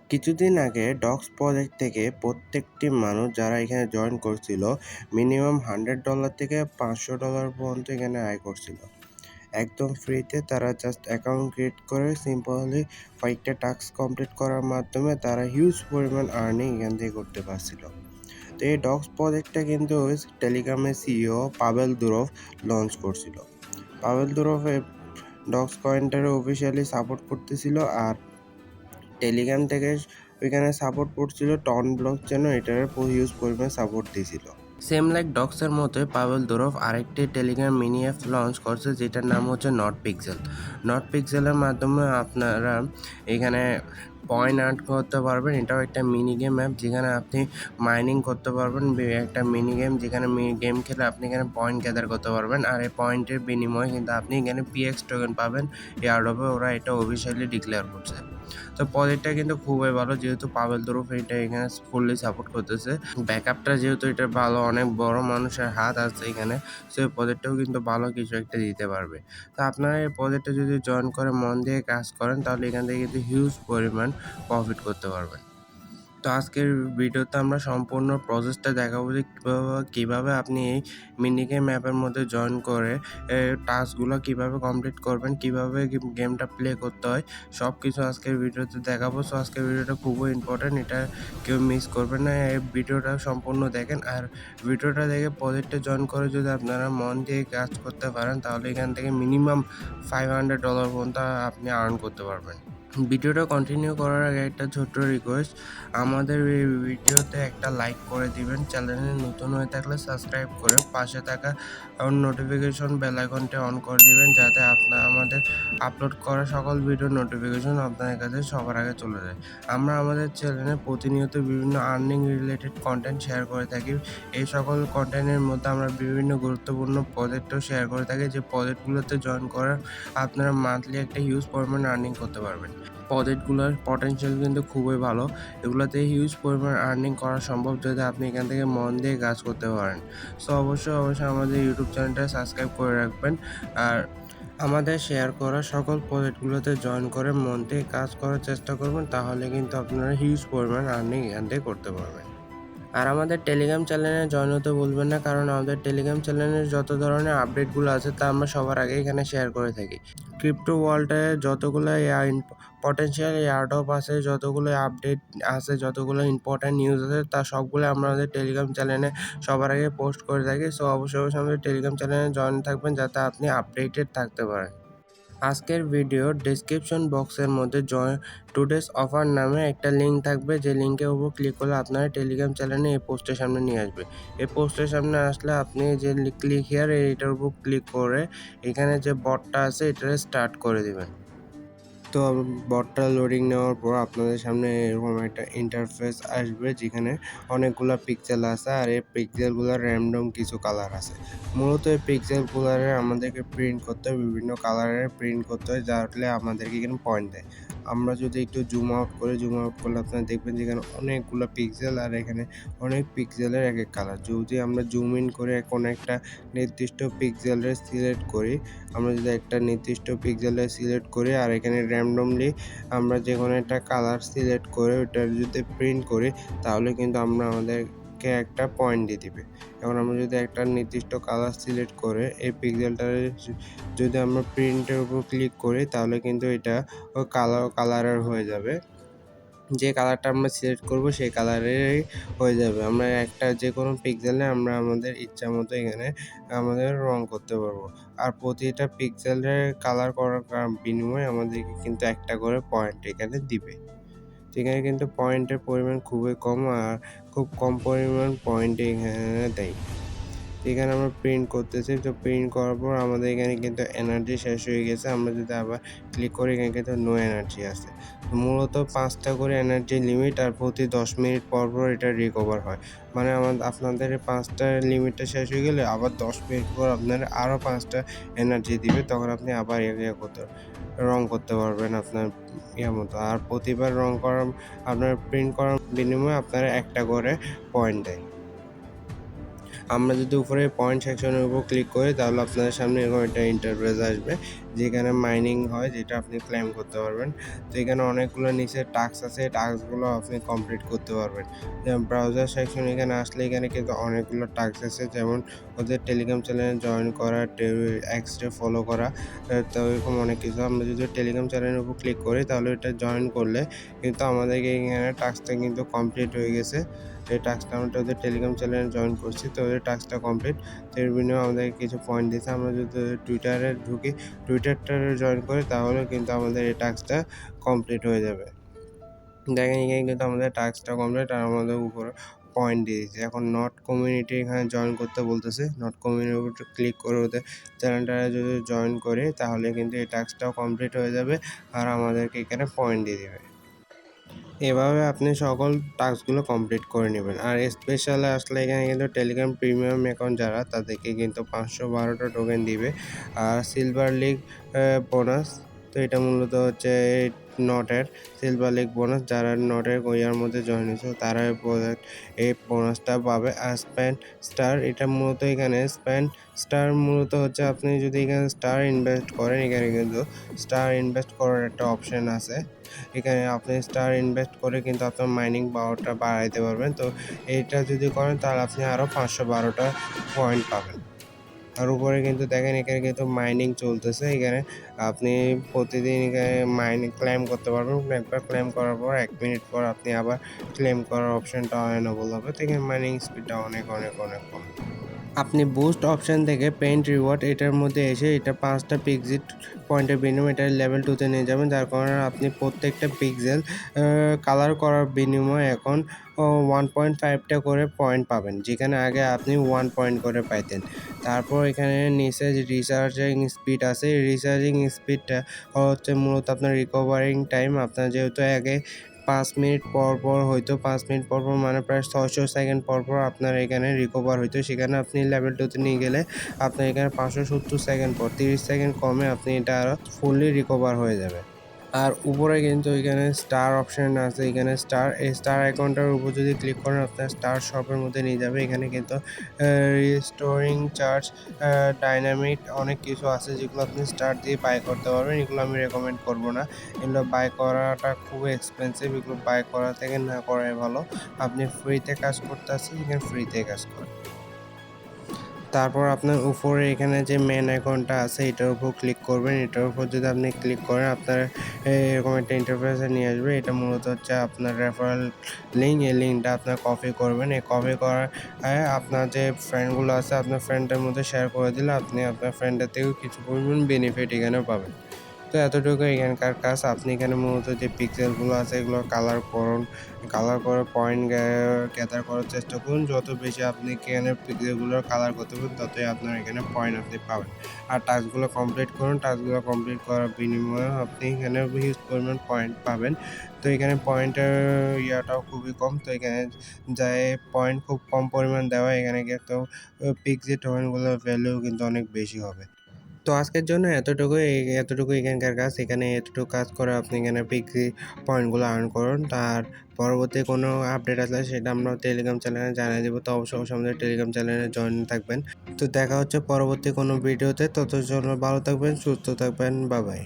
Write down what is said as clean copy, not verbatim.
কিছুদিন আগে dogs project থেকে প্রত্যেকটি মানুষ যারা এখানে জয়েন করছিল মিনিমাম $100 থেকে $500 পর্যন্ত এখানে আয় করছিল। একদম ফ্রিতে তারা জাস্ট অ্যাকাউন্ট ক্রিয়েট করে সিম্পলি কয়েকটা টাস্ক কমপ্লিট করার মাধ্যমে তারা হিউজ পরিমাণ আর্নিং এখান থেকে করতে পারছিল। তো এই ডগস প্রজেক্টটা কিন্তু টেলিগ্রামের সিইও পাভেল দুরভ লঞ্চ করছিল। পাভেল দুরভ ডগস কয়েনটারে অফিসিয়ালি সাপোর্ট করতেছিল, আর টেলিগ্রাম থেকে ওইখানে সাপোর্ট করছিল টন ব্লক যেন এটার হিউজ পরিমাণ সাপোর্ট দিয়েছিল। সেম লাইক ডক্সের মতোই পাভেল দুরভ আরেকটি টেলিগ্রাম মিনি অ্যাপ লঞ্চ করছে যেটার নাম হচ্ছে নট পিক্সেল। নট পিক্সেলের মাধ্যমে আপনারা এখানে পয়েন্ট আর্ন করতে পারবেন। এটাও একটা মিনি গেম অ্যাপ যেখানে আপনি মাইনিং করতে পারবেন। একটা মিনি গেম যেখানে গেম খেলে আপনি এখানে পয়েন্ট গ্যাদার করতে পারবেন, আর এই পয়েন্টের বিনিময়ে কিন্তু আপনি এখানে পিএক্স টোকেন পাবেন। এয়ারড্রপে ওরা এটা অফিসিয়ালি ডিক্লেয়ার করছে। তো প্রজেক্টটা কিন্তু খুবই ভালো, যেহেতু পাভেল দুরভ এটা এখানে ফুললি সাপোর্ট করতেছে। ব্যাকআপটা যেহেতু এটা ভালো, অনেক বড় মানুষের হাত আছে এখানে, সো এই প্রজেক্টটাও কিন্তু ভালো কিছু একটা দিতে পারবে। তো আপনারা এই প্রজেক্টে যদি জয়েন করে মন দিয়ে কাজ করেন তাহলে এখান থেকে কিন্তু হিউজ পরিমাণ প্রফিট করতে পারবেন। তো আজকের ভিডিওতে আমরা সম্পূর্ণ প্রসেসটা দেখাবো যে কীভাবে আপনি এই মিনি গেম অ্যাপের মধ্যে জয়েন করে টাস্কগুলো কীভাবে কমপ্লিট করবেন, কীভাবে গেমটা প্লে করতে হয়, সব কিছু আজকের ভিডিওতে দেখাবো। সো আজকের ভিডিওটা খুবই ইম্পর্ট্যান্ট, এটা কেউ মিস করবেন না। এই ভিডিওটা সম্পূর্ণ দেখেন, আর ভিডিওটা দেখে প্রজেক্টে জয়েন করে যদি আপনারা মন দিয়ে কাজ করতে পারেন তাহলে এখান থেকে মিনিমাম $500 পর্যন্ত আপনি আর্ন করতে পারবেন। ভিডিওটা কন্টিনিউ করার আগে একটা ছোট্ট রিকোয়েস্ট, আমাদের এই ভিডিওতে একটা লাইক করে দিবেন। চ্যানেলে নতুন হয়ে থাকলে সাবস্ক্রাইব করে পাশে থাকা নোটিফিকেশন বেল আইকনটা অন করে দিবেন, যাতে আমাদের আপলোড করা সকল ভিডিও নোটিফিকেশন আপনাদের কাছে সবার আগে চলে যায়। আমরা আমাদের চ্যানেলে প্রতিনিয়ত বিভিন্ন আর্নিং রিলেটেড কন্টেন্ট শেয়ার করে থাকি। এই সকল কন্টেন্টের মধ্যে আমরা বিভিন্ন গুরুত্বপূর্ণ প্রজেক্টও শেয়ার করে থাকি, যে প্রজেক্টগুলোতে জয়েন করার আপনারা মান্থলি একটা হিউজ পরিমাণ আর্নিং করতে পারবেন। প্রজেক্টগুলোর পটেনশিয়াল কিন্তু খুবই ভালো, এগুলোতে হিউজ পরিমাণ আর্নিং করা সম্ভব যদি আপনি এখান থেকে মন দিয়ে কাজ করতে পারেন। সো অবশ্যই আমাদের ইউটিউব চ্যানেলটা সাবস্ক্রাইব করে রাখবেন, আর আমাদের শেয়ার করা সকল প্রজেক্টগুলোতে জয়েন করে মন দিয়ে কাজ করার চেষ্টা করবেন, তাহলে কিন্তু আপনারা হিউজ পরিমাণ আর্নিং এখান থেকে করতে পারবেন। আর আমাদের টেলিগ্রাম চ্যানেলে জয়েন হতে ভুলবেন না, কারণ আমাদের টেলিগ্রাম চ্যানেলের যত ধরনের আপডেটগুলো আছে তা আমরা সবার আগে এখানে শেয়ার করে থাকি। ক্রিপ্টো ওয়ার্ল্ডে যতগুলো পটেনশিয়াল এয়ারড্রপ আছে, যতগুলো আপডেট আছে, যতগুলো ইম্পর্ট্যান্ট নিউজ আছে, তা সবগুলো আমরা আমাদের টেলিগ্রাম চ্যানেলে সবার আগে পোস্ট করে থাকি। সো অবশ্যই আমাদের টেলিগ্রাম চ্যানেলে জয়েন থাকবেন যাতে আপনি আপডেটেড থাকতে পারেন। আজকের ভিডিওর ডেসক্রিপশন বক্সের মধ্যে টুডেস অফার নামে একটা লিঙ্ক থাকবে, যে লিঙ্কের উপর ক্লিক করলে আপনারা টেলিগ্রাম চ্যানেলে এই পোস্টের সামনে নিয়ে আসবে। এই পোস্টের সামনে আসলে আপনি যে ক্লিক হিয়ার এইটার উপর ক্লিক করে এখানে যে বটটা আছে এটা স্টার্ট করে দেবেন। তো বটটা লোডিং নেওয়ার পর আপনাদের সামনে এরকম একটা ইন্টারফেস আসবে, যেখানে অনেকগুলা পিক্সেল আছে, আর এই পিক্সেলগুলোর র্যান্ডম কিছু কালার আছে। মূলত এই পিক্সেলগুলারে আমাদেরকে প্রিন্ট করতে হয়, বিভিন্ন কালারের প্রিন্ট করতে হয়, যার ফলে আমাদেরকে এখানে পয়েন্ট দেয়। আমরা যদি একটু জুম আউট করলে আপনারা দেখবেন যেখানে অনেকগুলো পিক্সেল, আর এখানে অনেক পিক্সেলের এক এক কালার। যদি আমরা জুম ইন করে কোনো একটা নির্দিষ্ট পিক্সেলের সিলেক্ট করি, আমরা যদি একটা নির্দিষ্ট পিক্সেলের সিলেক্ট করি আর এখানে র্যান্ডমলি আমরা যে কোনো একটা কালার সিলেক্ট করে ওটা যদি প্রিন্ট করি, তাহলে কিন্তু আমাদেরকে একটা পয়েন্ট দিয়ে দিবে। এখন আমরা যদি একটা নির্দিষ্ট কালার সিলেক্ট করে এই পিক্সেলটা যদি আমরা প্রিন্টের উপর ক্লিক করি, তাহলে কিন্তু এটা কালারের হয়ে যাবে। যে কালারটা আমরা সিলেক্ট করব সেই কালারেরই হয়ে যাবে। আমরা একটা যে কোনো পিক্সেলে আমরা আমাদের ইচ্ছা মতো এখানে আমাদের রং করতে পারবো, আর প্রতিটা পিক্সেলের কালার করার বিনিময়ে আমাদেরকে কিন্তু একটা করে পয়েন্ট এখানে দিবে। এখানে কিন্তু পয়েন্টের পরিমাণ খুবই কম, আর খুব কম পরিমাণ পয়েন্ট এখানে দেয়। এখানে আমরা প্রিন্ট করতেছি, তো প্রিন্ট করার পর আমাদের এখানে কিন্তু এনার্জি শেষ হয়ে গেছে। আমরা যদি আবার ক্লিক করি, এখানে কিন্তু নো এনার্জি আছে। মূলত 5টা করে এনার্জি লিমিট, আর প্রতি 10 মিনিট পর পর এটা রিকভার হয়। মানে আপনাদের 5টা লিমিটটা শেষ হয়ে গেলে আবার 10 মিনিট পর আপনারা আরও 5টা এনার্জি দিবে, তখন আপনি আবার রং করতে পারবেন আপনার মতো। আর প্রতিবার রং করার আপনার প্রিন্ট করার বিনিময়ে আপনারা একটা করে পয়েন্ট দেয়। আমরা যদি উপরে পয়েন্ট সেকশনের উপর ক্লিক করি, তাহলে আপনাদের সামনে এরকম একটা ইন্টারফেস আসবে, যেখানে মাইনিং হয়, যেটা আপনি ক্লেম করতে পারবেন। তো এখানে অনেকগুলো নিচে টাস্ক আছে, টাস্কগুলো আপনি কমপ্লিট করতে পারবেন। যেমন ব্রাউজার সেকশন এখানে আসলে এখানে কিন্তু অনেকগুলো টাস্ক আছে, যেমন ওদের টেলিগ্রাম চ্যানেলে জয়েন করা, এক্সট্রা ফলো করা, তো এরকম অনেক কিছু। আমরা যদি টেলিগ্রাম চ্যানেলের উপর ক্লিক করি তাহলে এটা জয়েন করলে কিন্তু আমাদেরকে এখানে টাস্কটা কিন্তু কমপ্লিট হয়ে গেছে। এই টাস্কটা আমরা ওদের টেলিগ্রাম চ্যানেলে জয়েন করছি, তো ওদের টাস্কটা কমপ্লিট। তো এর বিনিময়ে আমাদেরকে কিছু পয়েন্ট দিয়েছে। আমরা যদি টুইটারে ঢুকি, টুইটারটা জয়েন করি তাহলে কিন্তু আমাদের এই টাস্কটা কমপ্লিট হয়ে যাবে। দেখেন এখানে কিন্তু আমাদের টাস্কটা কমপ্লিট আর আমাদের উপরে পয়েন্ট দিয়ে দিচ্ছে। এখন নট কমিউনিটি এখানে জয়েন করতে বলতেছে। নট কমিউনিটির উপর ক্লিক করে ওদের চ্যানেলটা যদি জয়েন করি তাহলে কিন্তু এই টাস্কটাও কমপ্লিট হয়ে যাবে আর আমাদেরকে এখানে পয়েন্ট দিয়ে দেবে। এভাবে আপনি সকল টাস্কগুলো কমপ্লিট করে নেবেন। আর স্পেশালে আসলে এখানে কিন্তু টেলিগ্রাম প্রিমিয়াম অ্যাকাউন্ট যারা তাদেরকে কিন্তু 512টা টোকেন দিবে। আর সিলভার লিগ বোনাস, তো এটা মূলত হচ্ছে নটের সিলভার লিগ বোনাস। যারা নটের ইয়ার মধ্যে জয়েন হয়েছে তারা এই বোনাসটা পাবে। আর স্প্যান্ড স্টার, এটা মূলত এখানে স্প্যান্ড স্টার মূলত হচ্ছে আপনি যদি এখানে স্টার ইনভেস্ট করেন, এখানে কিন্তু স্টার ইনভেস্ট করার একটা অপশন আছে। এখানে আপনি স্টার ইনভেস্ট করে কিন্তু আপনার মাইনিং পাওয়ারটা বাড়াইতে পারবেন। তো এইটা যদি করেন তাহলে আপনি আরও 512টা পয়েন্ট পাবেন। আর উপরে কিন্তু দেখেন এখানে কিন্তু মাইনিং চলতেছে। এখানে আপনি প্রতিদিন এখানে মাইনিং ক্লেম করতে পারবেন। একবার ক্লেম করার পর 1 মিনিট পর আপনি আবার ক্লেম করার অপশনটা এনেবল হবে। তো এখানে মাইনিং স্পিডটা অনেক কম। আপনি বুস্ট অপশন থেকে পেইন্ট রিওয়ার্ড এটার মধ্যে এসে এটা 5টা পিক্সেল পয়েন্টের বিনিময়ে এটা লেভেল 2তে নিয়ে যাবেন, যার কারণে আপনি প্রত্যেকটা পিক্সেল কালার করার বিনিময়ে এখন 1.5টা করে পয়েন্ট পাবেন, যেখানে আগে আপনি 1 পয়েন্ট করে পাইতেন। তারপর এখানে নিচে রিচার্জিং স্পিড আছে। রিচার্জিং স্পিডটা হচ্ছে মূলত আপনার রিকভারিং টাইম। আপনার যেহেতু আগে 5 মিনিট পর হয়তো 5 মিনিট পর মানে প্রায় 600 সেকেন্ড পর আপনার এখানে রিকভার হইতো, সেখানে আপনি লেভেল 2তে নিয়ে গেলে আপনার এখানে 570 সেকেন্ড পর 30 সেকেন্ড কমে আপনি এটা আরও ফুললি রিকভার হয়ে যাবে। আর উপরে কিন্তু এখানে স্টার অপশন আছে। এখানে এই স্টার আইকনটার উপর যদি ক্লিক করেন আপনার স্টার শপের মধ্যে নিয়ে যাবে। এখানে কিন্তু রিস্টোরিং চার্জ, ডাইনামিক অনেক কিছু আছে যেগুলো আপনি স্টার দিয়ে বাই করতে পারবেন। এগুলো আমি রেকমেন্ড করব না, এগুলো বাই করাটা খুবই এক্সপেন্সিভ। এগুলো বাই করা থেকে না করাই ভালো। আপনি ফ্রিতে কাজ করতে আসছেন, এখানে ফ্রিতে কাজ করেন। তারপর আপনার উপরে এখানে যে মেন আইকনটা আছে এটার উপর ক্লিক করবেন। এটার উপর যদি আপনি ক্লিক করেন আপনার এরকম একটা ইন্টারফেসে নিয়ে আসবে। এটা মূলত হচ্ছে আপনার রেফারেল লিঙ্ক। এই লিঙ্কটা আপনার কপি করবেন। এই কপি করার আপনার যে ফ্রেন্ডগুলো আছে আপনার ফ্রেন্ডের মধ্যে শেয়ার করে দিলে আপনি আপনার ফ্রেন্ডের থেকেও কিছু পরিমাণ বেনিফিট এখানে পাবেন। তো এতটুকু এখানকার কাজ। আপনি এখানে মূলত যে পিক্সেলগুলো আছে এগুলো কালার করুন, কালার করে পয়েন্ট গ্যাদার করার চেষ্টা করুন। যত বেশি আপনি এখানে পিক্সেলগুলো কালার করতে পারবেন ততই আপনার এখানে পয়েন্ট আপনি পাবেন। আর টাস্কগুলো কমপ্লিট করুন। টাস্কগুলো কমপ্লিট করার বিনিময়ে আপনি এখানে হিউজ পরিমাণ পয়েন্ট পাবেন। তো এখানে পয়েন্টের ইয়াটাও খুবই কম। তো এখানে যায় পয়েন্ট খুব কম পরিমাণ দেওয়া, এখানে কিন্তু পিক্সেল টোকেনগুলোর ভ্যালু কিন্তু অনেক বেশি হবে। তো আজকের জন্য এতটুকু এখানকার কাজ। এখানে এতটুকু কাজ করে আপনি এখানে পিক্সি পয়েন্টগুলো আর্ন করুন। তার পরবর্তী কোনো আপডেট আসলে সেটা আমরা টেলিগ্রাম চ্যানেলে জানিয়ে দেবো। তো অবশ্যই আমাদের টেলিগ্রাম চ্যানেলে জয়েন থাকবেন। তো দেখা হচ্ছে পরবর্তী কোনো ভিডিওতে। ততক্ষণ জন্য ভালো থাকবেন, সুস্থ থাকবেন। Bye bye.